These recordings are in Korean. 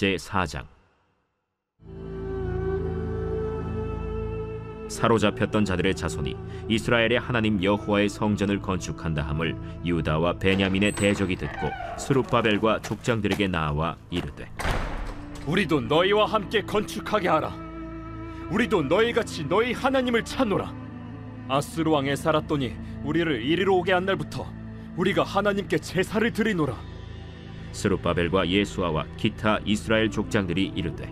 제4장. 사로잡혔던 자들의 자손이 이스라엘의 하나님 여호와의 성전을 건축한다 함을 유다와 베냐민의 대적이 듣고 스룹바벨과 족장들에게 나와 이르되, 우리도 너희와 함께 건축하게 하라. 우리도 너희같이 너희 하나님을 찾노라. 아스루 왕 에사라돈이 우리를 이리로 오게 한 날부터 우리가 하나님께 제사를 드리노라. 스룹바벨과 예수아와 기타 이스라엘 족장들이 이르되,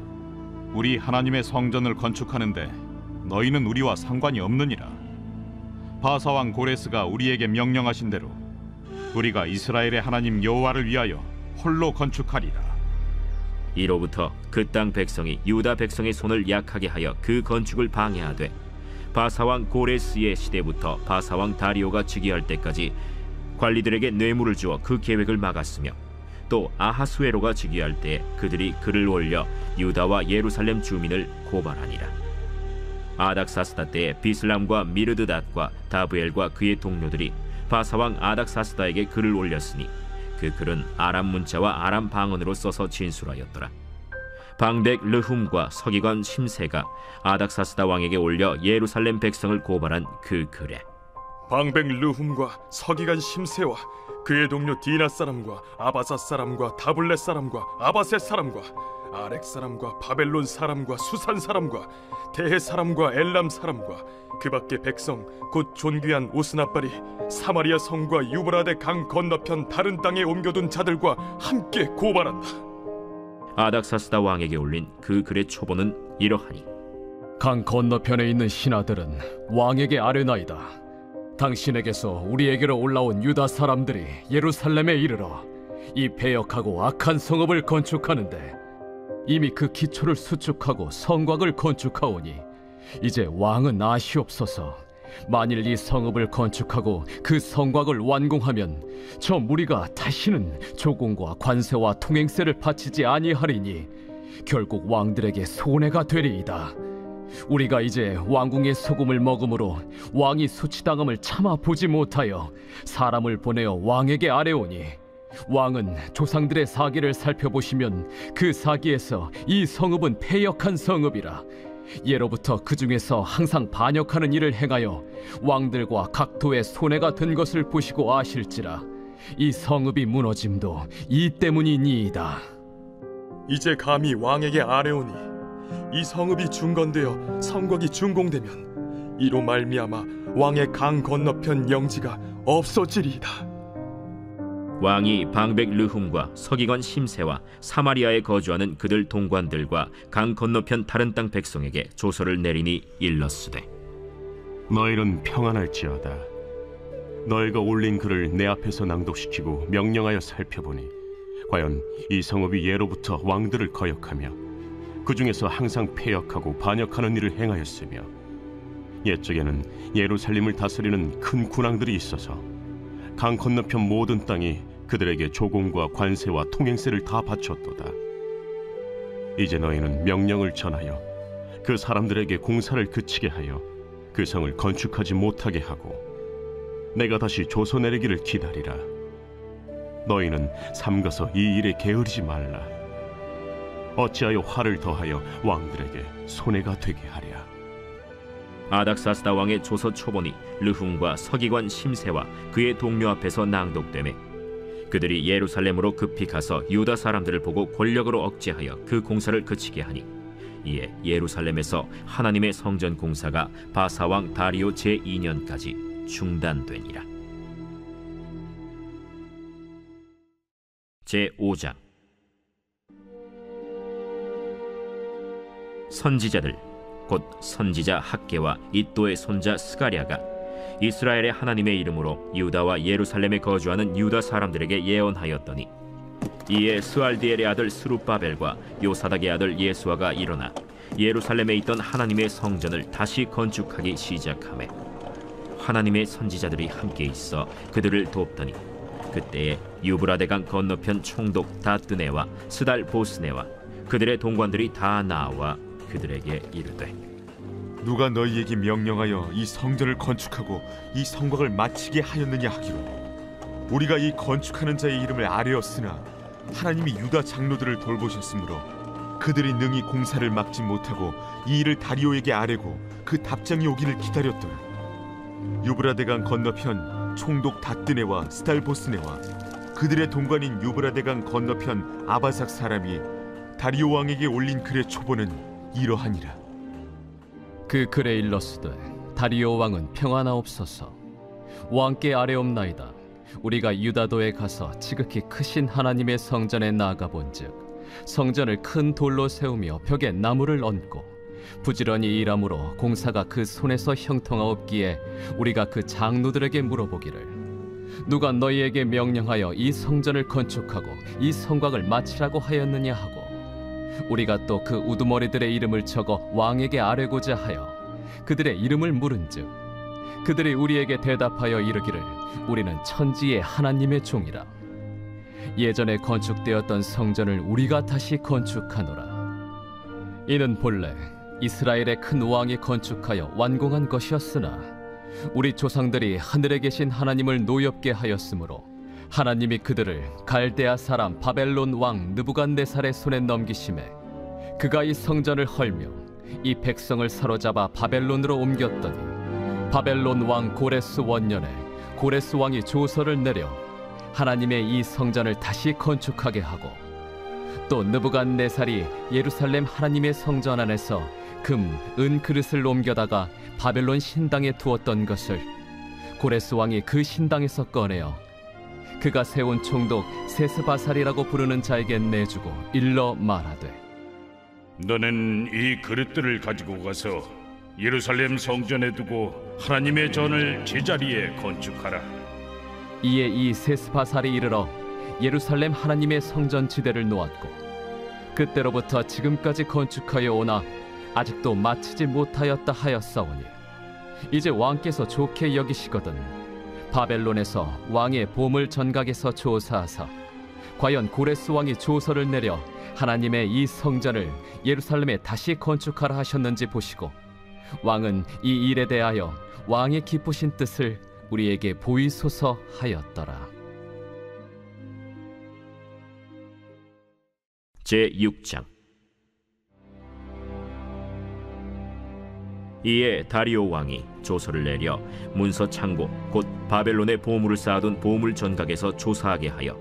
우리 하나님의 성전을 건축하는데 너희는 우리와 상관이 없느니라. 바사왕 고레스가 우리에게 명령하신 대로 우리가 이스라엘의 하나님 여호와를 위하여 홀로 건축하리라. 이로부터 그 땅 백성이 유다 백성의 손을 약하게 하여 그 건축을 방해하되, 바사왕 고레스의 시대부터 바사왕 다리오가 즉위할 때까지 관리들에게 뇌물을 주어 그 계획을 막았으며, 또 아하수에로가 즉위할 때 그들이 글을 올려 유다와 예루살렘 주민을 고발하니라. 아닥사스다 때에 비슬람과 미르드닷과 다브엘과 그의 동료들이 바사왕 아닥사스다에게 글을 올렸으니 그 글은 아람 문자와 아람 방언으로 써서 진술하였더라. 방백 르훔과 서기관 심세가 아닥사스다 왕에게 올려 예루살렘 백성을 고발한 그 글에, 방백 르훔과 서기관 심세와 그의 동료 디나 사람과 아바사 사람과 다블렛 사람과 아바셋 사람과 아렉 사람과 바벨론 사람과 수산 사람과 대해 사람과 엘람 사람과 그 밖의 백성 곧 존귀한 오스나발이 사마리아 성과 유브라데 강 건너편 다른 땅에 옮겨둔 자들과 함께 고발한다. 아닥사스다 왕에게 올린 그 글의 초본은 이러하니, 강 건너편에 있는 신하들은 왕에게 아뢰나이다. 당신에게서 우리에게로 올라온 유다 사람들이 예루살렘에 이르러 이 패역하고 악한 성읍을 건축하는데 이미 그 기초를 수축하고 성곽을 건축하오니 이제 왕은 아시옵소서. 만일 이 성읍을 건축하고 그 성곽을 완공하면 저 무리가 다시는 조공과 관세와 통행세를 바치지 아니하리니 결국 왕들에게 손해가 되리이다. 우리가 이제 왕궁의 소금을 먹음으로 왕이 수치당함을 참아 보지 못하여 사람을 보내어 왕에게 아뢰오니, 왕은 조상들의 사기를 살펴보시면 그 사기에서 이 성읍은 패역한 성읍이라. 예로부터 그 중에서 항상 반역하는 일을 행하여 왕들과 각도에 손해가 든 것을 보시고 아실지라. 이 성읍이 무너짐도 이 때문이니이다. 이제 감히 왕에게 아뢰오니 이 성읍이 중건되어 성곽이 준공되면 이로 말미암아 왕의 강 건너편 영지가 없어지리이다. 왕이 방백 르훔과 서기관 심세와 사마리아에 거주하는 그들 동관들과 강 건너편 다른 땅 백성에게 조서를 내리니 일렀으되, 너희는 평안할지어다. 너희가 올린 글을 내 앞에서 낭독시키고 명령하여 살펴보니 과연 이 성읍이 예로부터 왕들을 거역하며 그 중에서 항상 패역하고 반역하는 일을 행하였으며, 옛적에는 예루살렘을 다스리는 큰 군왕들이 있어서 강 건너편 모든 땅이 그들에게 조공과 관세와 통행세를 다 바쳤도다. 이제 너희는 명령을 전하여 그 사람들에게 공사를 그치게 하여 그 성을 건축하지 못하게 하고 내가 다시 조서 내리기를 기다리라. 너희는 삼가서 이 일에 게으르지 말라. 어찌하여 화를 더하여 왕들에게 손해가 되게 하랴. 아닥사스다 왕의 조서 초본이 르훔과 서기관 심세와 그의 동료 앞에서 낭독되매 그들이 예루살렘으로 급히 가서 유다 사람들을 보고 권력으로 억제하여 그 공사를 그치게 하니, 이에 예루살렘에서 하나님의 성전 공사가 바사왕 다리오 제2년까지 중단되니라. 제5장. 선지자들 곧 선지자 학개와 이또의 손자 스가랴가 이스라엘의 하나님의 이름으로 유다와 예루살렘에 거주하는 유다 사람들에게 예언하였더니, 이에 스알디엘의 아들 스룹바벨과 요사닥의 아들 예수아가 일어나 예루살렘에 있던 하나님의 성전을 다시 건축하기 시작하매 하나님의 선지자들이 함께 있어 그들을 돕더니, 그때에 유브라데강 건너편 총독 다뜨네와 스달 보스네와 그들의 동관들이 다 나와 그들에게 이르되, 누가 너희에게 명령하여 이 성전을 건축하고 이 성곽을 마치게 하였느냐 하기로 우리가 이 건축하는 자의 이름을 아뢰었으나 하나님이 유다 장로들을 돌보셨으므로 그들이 능히 공사를 막지 못하고 이 일을 다리오에게 아뢰고 그 답장이 오기를 기다렸더라. 유브라데강 건너편 총독 다뜨네와 스달보스네와 그들의 동관인 유브라데강 건너편 아바삭 사람이 다리오 왕에게 올린 글의 초본은 이러하니라. 그 글에 일렀으되 다리오 왕은 평안하옵소서. 왕께 아뢰옵나이다. 우리가 유다도에 가서 지극히 크신 하나님의 성전에 나아가 본즉 성전을 큰 돌로 세우며 벽에 나무를 얹고 부지런히 일함으로 공사가 그 손에서 형통하옵기에 우리가 그 장로들에게 물어보기를 누가 너희에게 명령하여 이 성전을 건축하고 이 성곽을 마치라고 하였느냐 하고 우리가 또 그 우두머리들의 이름을 적어 왕에게 아뢰고자 하여 그들의 이름을 물은즉 그들이 우리에게 대답하여 이르기를 우리는 천지의 하나님의 종이라. 예전에 건축되었던 성전을 우리가 다시 건축하노라. 이는 본래 이스라엘의 큰 왕이 건축하여 완공한 것이었으나 우리 조상들이 하늘에 계신 하나님을 노엽게 하였으므로 하나님이 그들을 갈대아 사람 바벨론 왕 느부갓네살의 손에 넘기심에 그가 이 성전을 헐며 이 백성을 사로잡아 바벨론으로 옮겼더니 바벨론 왕 고레스 원년에 고레스 왕이 조서를 내려 하나님의 이 성전을 다시 건축하게 하고 또 느부갓네살이 예루살렘 하나님의 성전 안에서 금, 은 그릇을 옮겨다가 바벨론 신당에 두었던 것을 고레스 왕이 그 신당에서 꺼내어 그가 세운 총독 세스바살이라고 부르는 자에게 내주고 일러 말하되 너는 이 그릇들을 가지고 가서 예루살렘 성전에 두고 하나님의 전을 제자리에 건축하라. 이에 이 세스바살이 이르러 예루살렘 하나님의 성전 지대를 놓았고 그때로부터 지금까지 건축하여 오나 아직도 마치지 못하였다 하였사오니 이제 왕께서 좋게 여기시거든 바벨론에서 왕의 보물 전각에서 조사하사 과연 고레스 왕이 조서를 내려 하나님의 이 성전을 예루살렘에 다시 건축하라 하셨는지 보시고 왕은 이 일에 대하여 왕의 기쁘신 뜻을 우리에게 보이소서 하였더라. 제6장. 이에 다리오 왕이 조서를 내려 문서 창고 곧 바벨론의 보물을 쌓아둔 보물 전각에서 조사하게 하여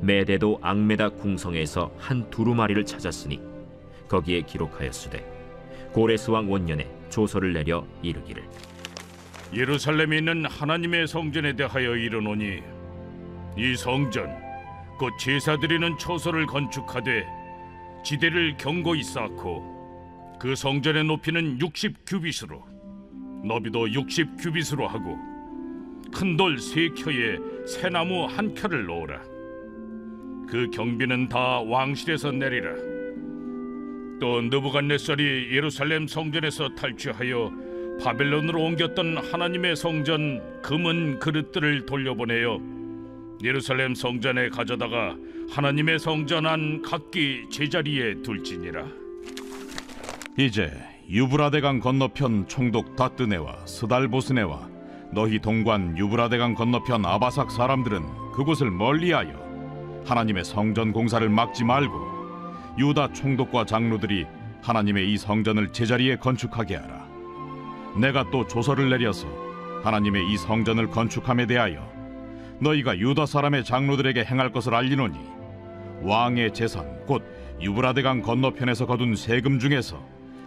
메데도 앙메다 궁성에서 한 두루마리를 찾았으니 거기에 기록하였으되 고레스 왕 원년에 조서를 내려 이르기를 예루살렘에 있는 하나님의 성전에 대하여 이르노니 이 성전 곧 제사 드리는 처소를 건축하되 지대를 견고히 쌓고 그 성전의 높이는 60규빗으로 너비도 60규빗으로 하고 큰 돌 3켜에 새나무 1켜를 놓으라. 그 경비는 다 왕실에서 내리라. 또 느부갓네살이 예루살렘 성전에서 탈취하여 바벨론으로 옮겼던 하나님의 성전 금은 그릇들을 돌려보내어 예루살렘 성전에 가져다가 하나님의 성전 안 각기 제자리에 둘지니라. 이제 유브라데강 건너편 총독 다뜨네와 스달보스네와 너희 동관 유브라데강 건너편 아바삭 사람들은 그곳을 멀리하여 하나님의 성전 공사를 막지 말고 유다 총독과 장로들이 하나님의 이 성전을 제자리에 건축하게 하라. 내가 또 조서를 내려서 하나님의 이 성전을 건축함에 대하여 너희가 유다 사람의 장로들에게 행할 것을 알리노니 왕의 재산 곧 유브라데강 건너편에서 거둔 세금 중에서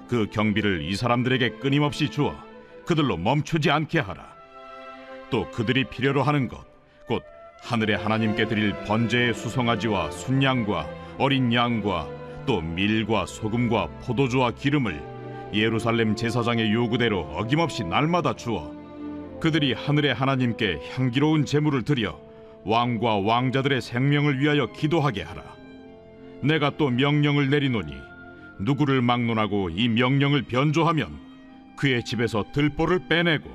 그 경비를 이 사람들에게 끊임없이 주어 그들로 멈추지 않게 하라. 또 그들이 필요로 하는 것 곧 하늘의 하나님께 드릴 번제의 수송아지와 순양과 어린 양과 또 밀과 소금과 포도주와 기름을 예루살렘 제사장의 요구대로 어김없이 날마다 주어 그들이 하늘의 하나님께 향기로운 제물을 드려 왕과 왕자들의 생명을 위하여 기도하게 하라. 내가 또 명령을 내리노니 누구를 막론하고 이 명령을 변조하면 그의 집에서 들보를 빼내고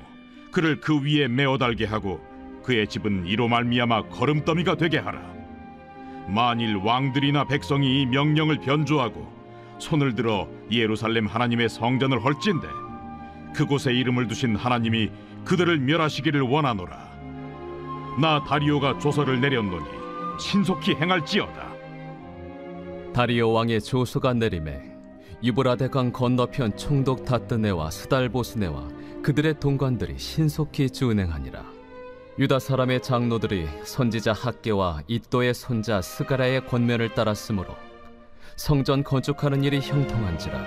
그를 그 위에 메어달게 하고 그의 집은 이로 말미암아 거름더미가 되게 하라. 만일 왕들이나 백성이 이 명령을 변조하고 손을 들어 예루살렘 하나님의 성전을 헐진대 그곳에 이름을 두신 하나님이 그들을 멸하시기를 원하노라. 나 다리오가 조서를 내렸노니 신속히 행할지어다. 다리오 왕의 조서가 내림에 유브라데 강 건너편 총독 다뜨네와 스달보스네와 그들의 동관들이 신속히 준행하니라. 유다 사람의 장로들이 선지자 학계와 이또의 손자 스가랴의 권면을 따랐으므로 성전 건축하는 일이 형통한지라.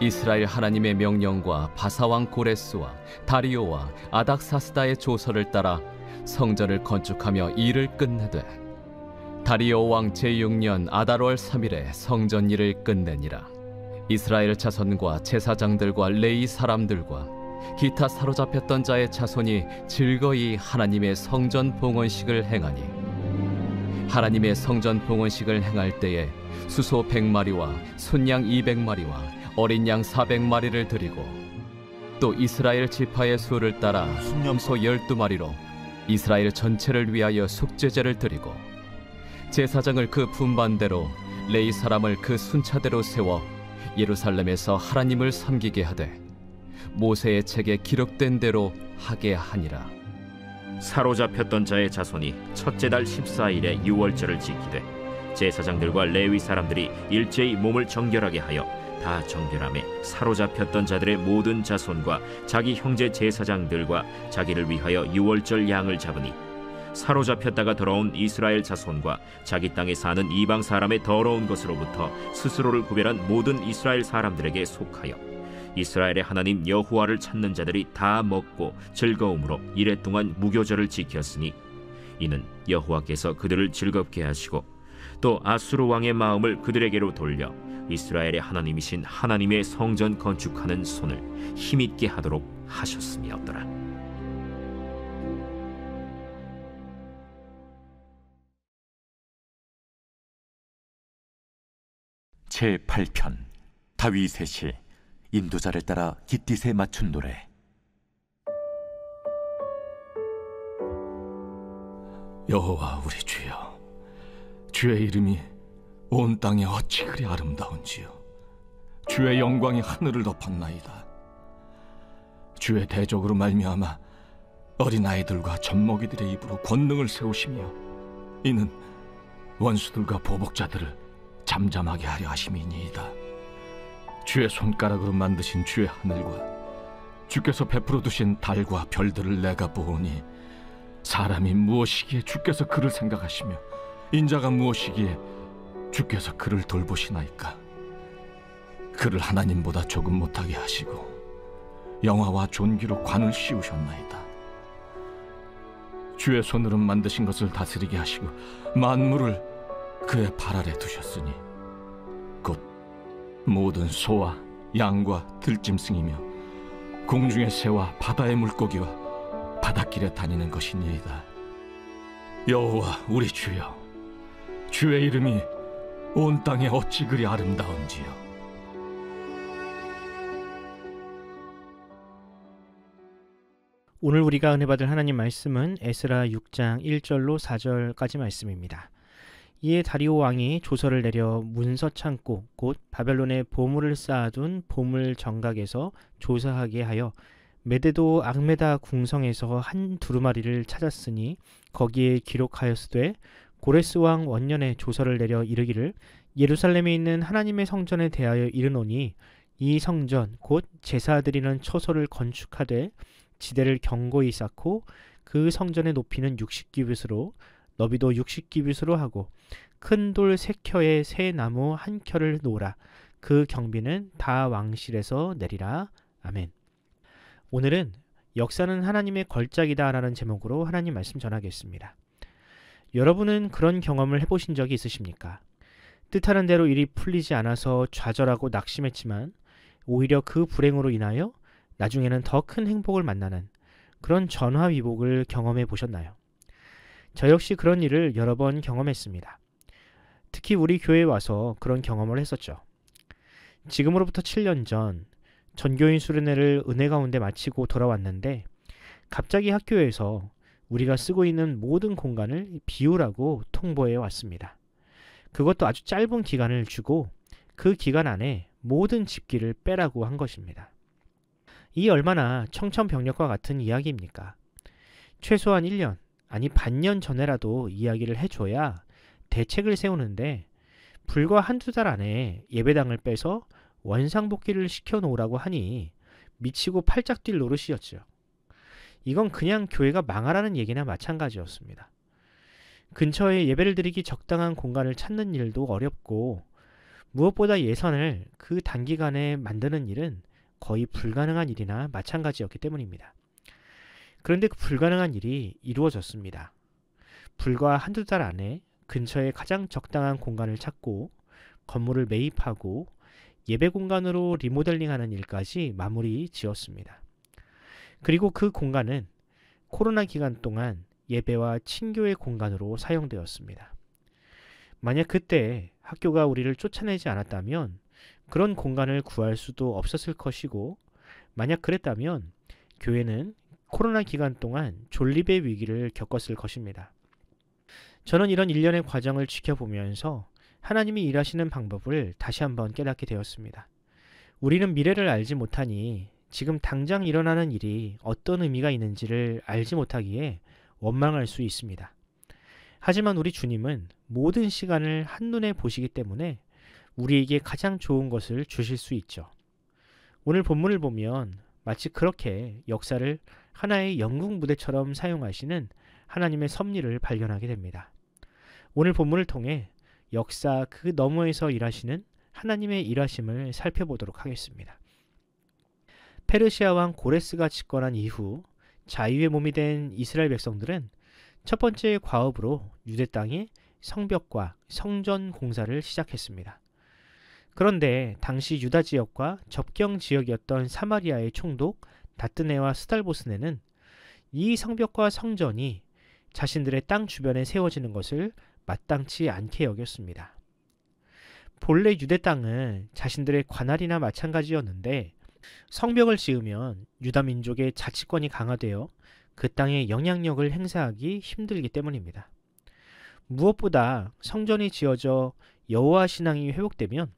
이스라엘 하나님의 명령과 바사왕 고레스와 다리오와 아닥사스다의 조서를 따라 성전을 건축하며 일을 끝내되 다리오 왕 제6년 아달월 3일에 성전 일을 끝내니라. 이스라엘 자손과 제사장들과 레위 사람들과 기타 사로잡혔던 자의 자손이 즐거이 하나님의 성전 봉헌식을 행하니 하나님의 성전 봉헌식을 행할 때에 수소 100마리와 순양 200마리와 어린 양 400마리를 드리고 또 이스라엘 지파의 수를 따라 순염소 12마리로 이스라엘 전체를 위하여 속죄제를 드리고 제사장을 그 분반대로 레위 사람을 그 순차대로 세워 예루살렘에서 하나님을 섬기게 하되 모세의 책에 기록된 대로 하게 하니라. 사로잡혔던 자의 자손이 첫째 달 14일에 유월절을 지키되 제사장들과 레위 사람들이 일제히 몸을 정결하게 하여 다 정결함에 사로잡혔던 자들의 모든 자손과 자기 형제 제사장들과 자기를 위하여 유월절 양을 잡으니 사로잡혔다가 돌아온 이스라엘 자손과 자기 땅에 사는 이방 사람의 더러운 것으로부터 스스로를 구별한 모든 이스라엘 사람들에게 속하여 이스라엘의 하나님 여호와를 찾는 자들이 다 먹고 즐거움으로 이레 동안 무교절을 지켰으니 이는 여호와께서 그들을 즐겁게 하시고 또 아수르 왕의 마음을 그들에게로 돌려 이스라엘의 하나님이신 하나님의 성전 건축하는 손을 힘있게 하도록 하셨음이었더라. 제8편 다윗의 시 인도자를 따라 깃딧에 맞춘 노래. 여호와 우리 주여, 주의 이름이 온 땅에 어찌 그리 아름다운지요. 주의 영광이 하늘을 덮었나이다. 주의 대적으로 말미암아 어린아이들과 젖먹이들의 입으로 권능을 세우시며 이는 원수들과 보복자들을 잠잠하게 하려 하심이니이다. 주의 손가락으로 만드신 주의 하늘과 주께서 베풀어 두신 달과 별들을 내가 보오니 사람이 무엇이기에 주께서 그를 생각하시며 인자가 무엇이기에 주께서 그를 돌보시나이까. 그를 하나님보다 조금 못하게 하시고 영화와 존귀로 관을 씌우셨나이다. 주의 손으로 만드신 것을 다스리게 하시고 만물을 그의 발 아래 두셨으니 곧 모든 소와 양과 들짐승이며 공중의 새와 바다의 물고기와 바닷길에 다니는 것이니이다. 여호와 우리 주여, 주의 이름이 온 땅에 어찌 그리 아름다운지요. 오늘 우리가 은혜 받을 하나님 말씀은 에스라 6장 1절로 4절까지 말씀입니다. 이에 다리오 왕이 조서를 내려 문서 창고 곧 바벨론에 보물을 쌓아둔 보물 정각에서 조사하게 하여 메데도 악메다 궁성에서 한 두루마리를 찾았으니 거기에 기록하였으되 고레스 왕 원년에 조서를 내려 이르기를 예루살렘에 있는 하나님의 성전에 대하여 이르노니 이 성전 곧 제사 드리는 처소를 건축하되 지대를 견고히 쌓고 그 성전의 높이는 60규빗으로 너비도 60규빗으로 하고 큰 돌 3켜에 새 나무 1켜를 놓으라. 그 경비는 다 왕실에서 내리라. 아멘. 오늘은 역사는 하나님의 걸작이다 라는 제목으로 하나님 말씀 전하겠습니다. 여러분은 그런 경험을 해보신 적이 있으십니까? 뜻하는 대로 일이 풀리지 않아서 좌절하고 낙심했지만 오히려 그 불행으로 인하여 나중에는 더 큰 행복을 만나는 그런 전화위복을 경험해 보셨나요? 저 역시 그런 일을 여러 번 경험했습니다. 특히 우리 교회에 와서 그런 경험을 했었죠. 지금으로부터 7년 전 전교인 수련회를 은혜 가운데 마치고 돌아왔는데 갑자기 학교에서 우리가 쓰고 있는 모든 공간을 비우라고 통보해 왔습니다. 그것도 아주 짧은 기간을 주고 그 기간 안에 모든 집기를 빼라고 한 것입니다. 이 얼마나 청천벽력과 같은 이야기입니까? 최소한 1년, 아니 반년 전에라도 이야기를 해줘야 대책을 세우는데 불과 한두 달 안에 예배당을 빼서 원상복귀를 시켜놓으라고 하니 미치고 팔짝 뛸 노릇이었죠. 이건 그냥 교회가 망하라는 얘기나 마찬가지였습니다. 근처에 예배를 드리기 적당한 공간을 찾는 일도 어렵고 무엇보다 예산을 그 단기간에 만드는 일은 거의 불가능한 일이나 마찬가지였기 때문입니다. 그런데 그 불가능한 일이 이루어졌습니다. 불과 한두 달 안에 근처에 가장 적당한 공간을 찾고 건물을 매입하고 예배 공간으로 리모델링하는 일까지 마무리 지었습니다. 그리고 그 공간은 코로나 기간 동안 예배와 친교의 공간으로 사용되었습니다. 만약 그때 학교가 우리를 쫓아내지 않았다면 그런 공간을 구할 수도 없었을 것이고, 만약 그랬다면 교회는 코로나 기간 동안 존립의 위기를 겪었을 것입니다. 저는 이런 일련의 과정을 지켜보면서 하나님이 일하시는 방법을 다시 한번 깨닫게 되었습니다. 우리는 미래를 알지 못하니 지금 당장 일어나는 일이 어떤 의미가 있는지를 알지 못하기에 원망할 수 있습니다. 하지만 우리 주님은 모든 시간을 한눈에 보시기 때문에 우리에게 가장 좋은 것을 주실 수 있죠. 오늘 본문을 보면 마치 그렇게 역사를 하나의 연극 무대처럼 사용하시는 하나님의 섭리를 발견하게 됩니다. 오늘 본문을 통해 역사 그 너머에서 일하시는 하나님의 일하심을 살펴보도록 하겠습니다. 페르시아 왕 고레스가 집권한 이후 자유의 몸이 된 이스라엘 백성들은 첫 번째 과업으로 유대 땅에 성벽과 성전 공사를 시작했습니다. 그런데 당시 유다 지역과 접경 지역이었던 사마리아의 총독 다뜨네와 스달보스네는 이 성벽과 성전이 자신들의 땅 주변에 세워지는 것을 마땅치 않게 여겼습니다. 본래 유대 땅은 자신들의 관할이나 마찬가지였는데 성벽을 지으면 유다 민족의 자치권이 강화되어 그 땅에 영향력을 행사하기 힘들기 때문입니다. 무엇보다 성전이 지어져 여호와 신앙이 회복되면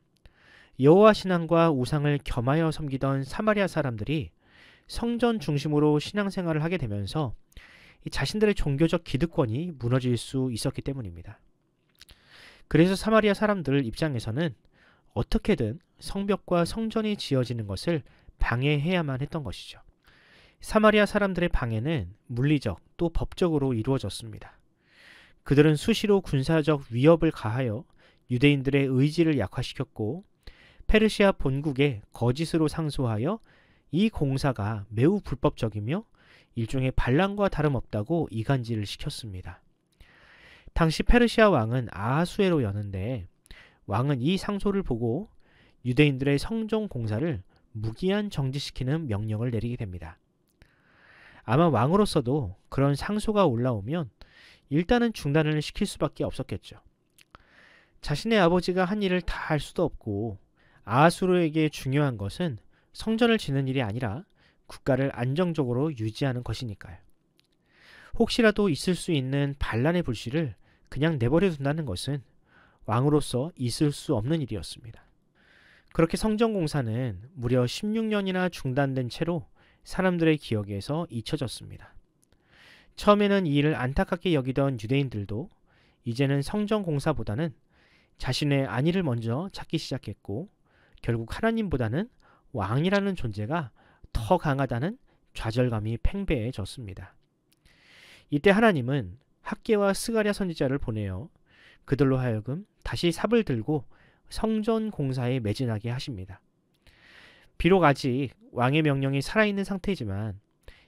여호와 신앙과 우상을 겸하여 섬기던 사마리아 사람들이 성전 중심으로 신앙생활을 하게 되면서 자신들의 종교적 기득권이 무너질 수 있었기 때문입니다. 그래서 사마리아 사람들 입장에서는 어떻게든 성벽과 성전이 지어지는 것을 방해해야만 했던 것이죠. 사마리아 사람들의 방해는 물리적 또 법적으로 이루어졌습니다. 그들은 수시로 군사적 위협을 가하여 유대인들의 의지를 약화시켰고 페르시아 본국에 거짓으로 상소하여 이 공사가 매우 불법적이며 일종의 반란과 다름없다고 이간질을 시켰습니다. 당시 페르시아 왕은 아하수에로였는데 왕은 이 상소를 보고 유대인들의 성전 공사를 무기한 정지시키는 명령을 내리게 됩니다. 아마 왕으로서도 그런 상소가 올라오면 일단은 중단을 시킬 수밖에 없었겠죠. 자신의 아버지가 한 일을 다 할 수도 없고 아하수에게 중요한 것은 성전을 짓는 일이 아니라 국가를 안정적으로 유지하는 것이니까요. 혹시라도 있을 수 있는 반란의 불씨를 그냥 내버려 둔다는 것은 왕으로서 있을 수 없는 일이었습니다. 그렇게 성전 공사는 무려 16년이나 중단된 채로 사람들의 기억에서 잊혀졌습니다. 처음에는 이 일을 안타깝게 여기던 유대인들도 이제는 성전 공사보다는 자신의 안위를 먼저 찾기 시작했고 결국 하나님보다는 왕이라는 존재가 더 강하다는 좌절감이 팽배해졌습니다. 이때 하나님은 학개와 스가랴 선지자를 보내어 그들로 하여금 다시 삽을 들고 성전 공사에 매진하게 하십니다. 비록 아직 왕의 명령이 살아있는 상태이지만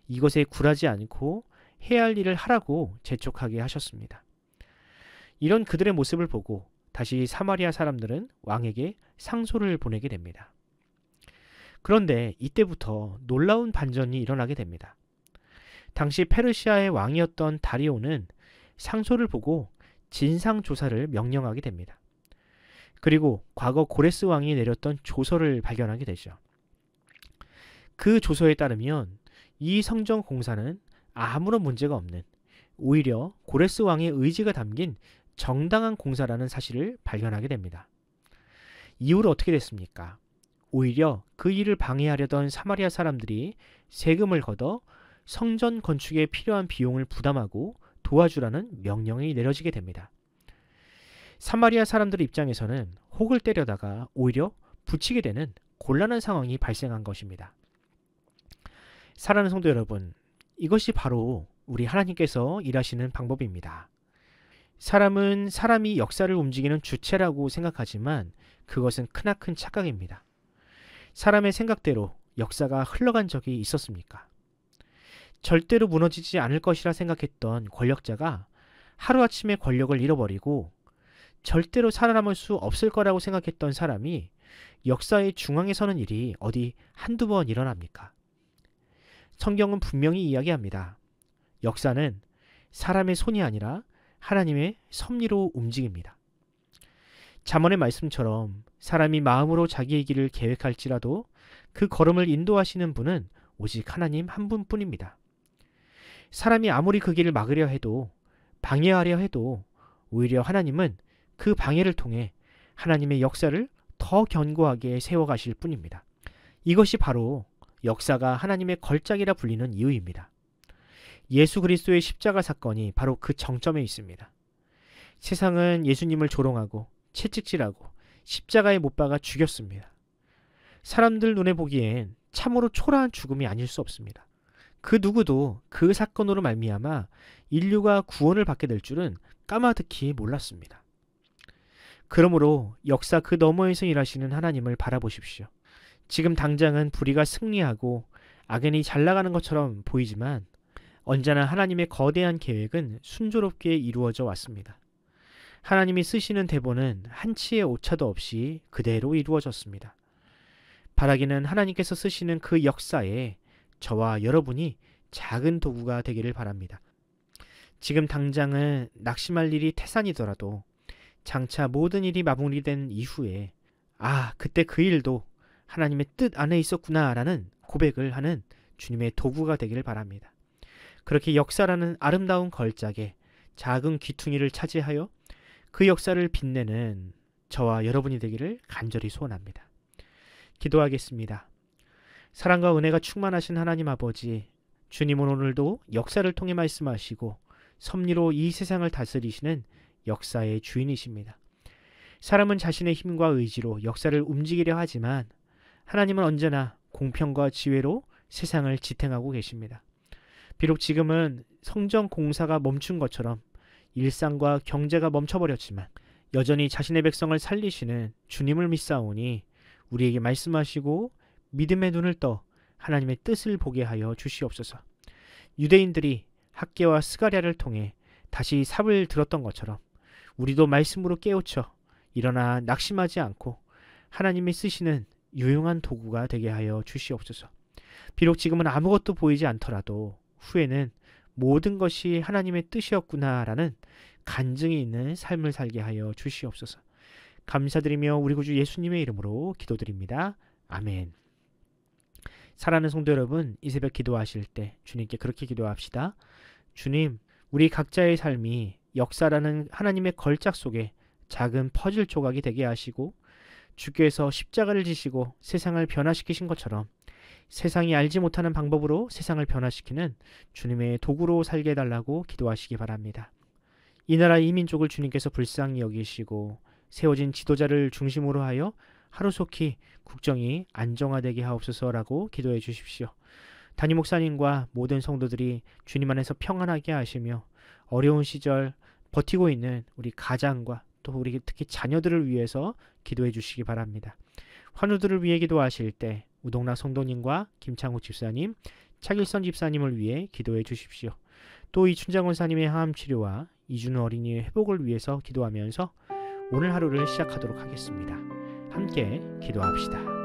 이것에 굴하지 않고 해야 할 일을 하라고 재촉하게 하셨습니다. 이런 그들의 모습을 보고 다시 사마리아 사람들은 왕에게 상소를 보내게 됩니다. 그런데 이때부터 놀라운 반전이 일어나게 됩니다. 당시 페르시아의 왕이었던 다리오는 상소를 보고 진상조사를 명령하게 됩니다. 그리고 과거 고레스 왕이 내렸던 조서를 발견하게 되죠. 그 조서에 따르면 이 성전 공사는 아무런 문제가 없는, 오히려 고레스 왕의 의지가 담긴 정당한 공사라는 사실을 발견하게 됩니다. 이후로 어떻게 됐습니까? 오히려 그 일을 방해하려던 사마리아 사람들이 세금을 걷어 성전 건축에 필요한 비용을 부담하고 도와주라는 명령이 내려지게 됩니다. 사마리아 사람들 입장에서는 혹을 때려다가 오히려 붙이게 되는 곤란한 상황이 발생한 것입니다. 사랑하는 성도 여러분, 이것이 바로 우리 하나님께서 일하시는 방법입니다. 사람은 사람이 역사를 움직이는 주체라고 생각하지만 그것은 크나큰 착각입니다. 사람의 생각대로 역사가 흘러간 적이 있었습니까? 절대로 무너지지 않을 것이라 생각했던 권력자가 하루아침에 권력을 잃어버리고 절대로 살아남을 수 없을 거라고 생각했던 사람이 역사의 중앙에 서는 일이 어디 한두 번 일어납니까? 성경은 분명히 이야기합니다. 역사는 사람의 손이 아니라 하나님의 섭리로 움직입니다. 잠언의 말씀처럼 사람이 마음으로 자기의 길을 계획할지라도 그 걸음을 인도하시는 분은 오직 하나님 한 분뿐입니다. 사람이 아무리 그 길을 막으려 해도 방해하려 해도 오히려 하나님은 그 방해를 통해 하나님의 역사를 더 견고하게 세워가실 뿐입니다. 이것이 바로 역사가 하나님의 걸작이라 불리는 이유입니다. 예수 그리스도의 십자가 사건이 바로 그 정점에 있습니다. 세상은 예수님을 조롱하고 채찍질하고 십자가에 못 박아 죽였습니다. 사람들 눈에 보기엔 참으로 초라한 죽음이 아닐 수 없습니다. 그 누구도 그 사건으로 말미암아 인류가 구원을 받게 될 줄은 까마득히 몰랐습니다. 그러므로 역사 그 너머에서 일하시는 하나님을 바라보십시오. 지금 당장은 불의가 승리하고 악연이 잘 나가는 것처럼 보이지만 언제나 하나님의 거대한 계획은 순조롭게 이루어져 왔습니다. 하나님이 쓰시는 대본은 한치의 오차도 없이 그대로 이루어졌습니다. 바라기는 하나님께서 쓰시는 그 역사에 저와 여러분이 작은 도구가 되기를 바랍니다. 지금 당장은 낙심할 일이 태산이더라도 장차 모든 일이 마무리된 이후에 그때 그 일도 하나님의 뜻 안에 있었구나 라는 고백을 하는 주님의 도구가 되기를 바랍니다. 그렇게 역사라는 아름다운 걸작에 작은 귀퉁이를 차지하여 그 역사를 빛내는 저와 여러분이 되기를 간절히 소원합니다. 기도하겠습니다. 사랑과 은혜가 충만하신 하나님 아버지, 주님은 오늘도 역사를 통해 말씀하시고 섭리로 이 세상을 다스리시는 역사의 주인이십니다. 사람은 자신의 힘과 의지로 역사를 움직이려 하지만 하나님은 언제나 공평과 지혜로 세상을 지탱하고 계십니다. 비록 지금은 성전 공사가 멈춘 것처럼 일상과 경제가 멈춰버렸지만 여전히 자신의 백성을 살리시는 주님을 믿사오니 우리에게 말씀하시고 믿음의 눈을 떠 하나님의 뜻을 보게 하여 주시옵소서. 유대인들이 학개와 스가랴를 통해 다시 삽을 들었던 것처럼 우리도 말씀으로 깨우쳐 일어나 낙심하지 않고 하나님이 쓰시는 유용한 도구가 되게 하여 주시옵소서. 비록 지금은 아무것도 보이지 않더라도 후에는 모든 것이 하나님의 뜻이었구나라는 간증이 있는 삶을 살게 하여 주시옵소서. 감사드리며 우리 구주 예수님의 이름으로 기도드립니다. 아멘. 사랑하는 성도 여러분, 이 새벽 기도하실 때 주님께 그렇게 기도합시다. 주님, 우리 각자의 삶이 역사라는 하나님의 걸작 속에 작은 퍼즐 조각이 되게 하시고 주께서 십자가를 지시고 세상을 변화시키신 것처럼 세상이 알지 못하는 방법으로 세상을 변화시키는 주님의 도구로 살게 해달라고 기도하시기 바랍니다. 이 나라 이 민족을 주님께서 불쌍히 여기시고 세워진 지도자를 중심으로 하여 하루속히 국정이 안정화되게 하옵소서라고 기도해 주십시오. 담임 목사님과 모든 성도들이 주님 안에서 평안하게 하시며 어려운 시절 버티고 있는 우리 가장과 또 우리 특히 자녀들을 위해서 기도해 주시기 바랍니다. 환우들을 위해 기도하실 때 우동락 성도님과 김창욱 집사님, 차길선 집사님을 위해 기도해 주십시오. 또 이춘장 원사님의 항암 치료와 이준우 어린이의 회복을 위해서 기도하면서 오늘 하루를 시작하도록 하겠습니다. 함께 기도합시다.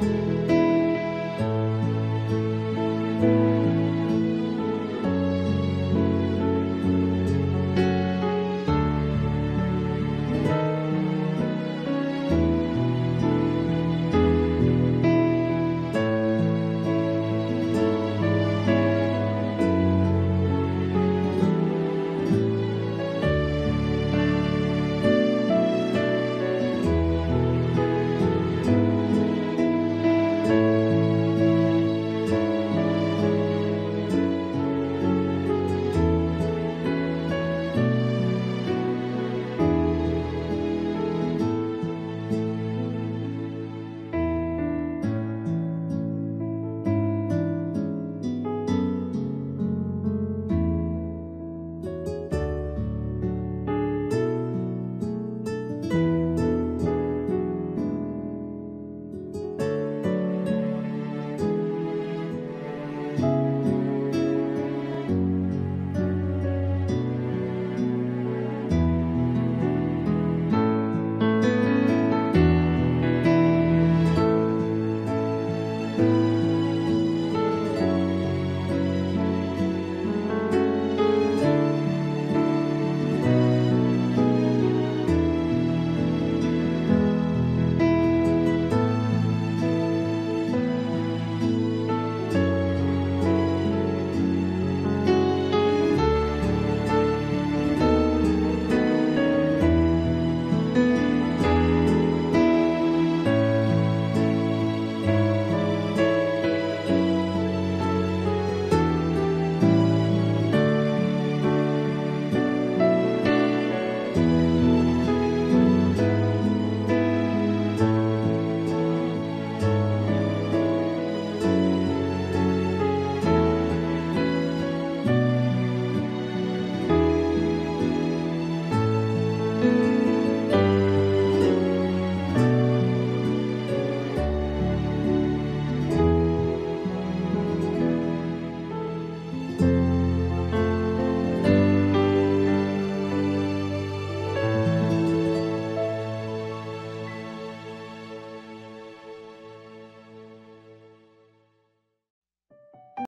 아멘.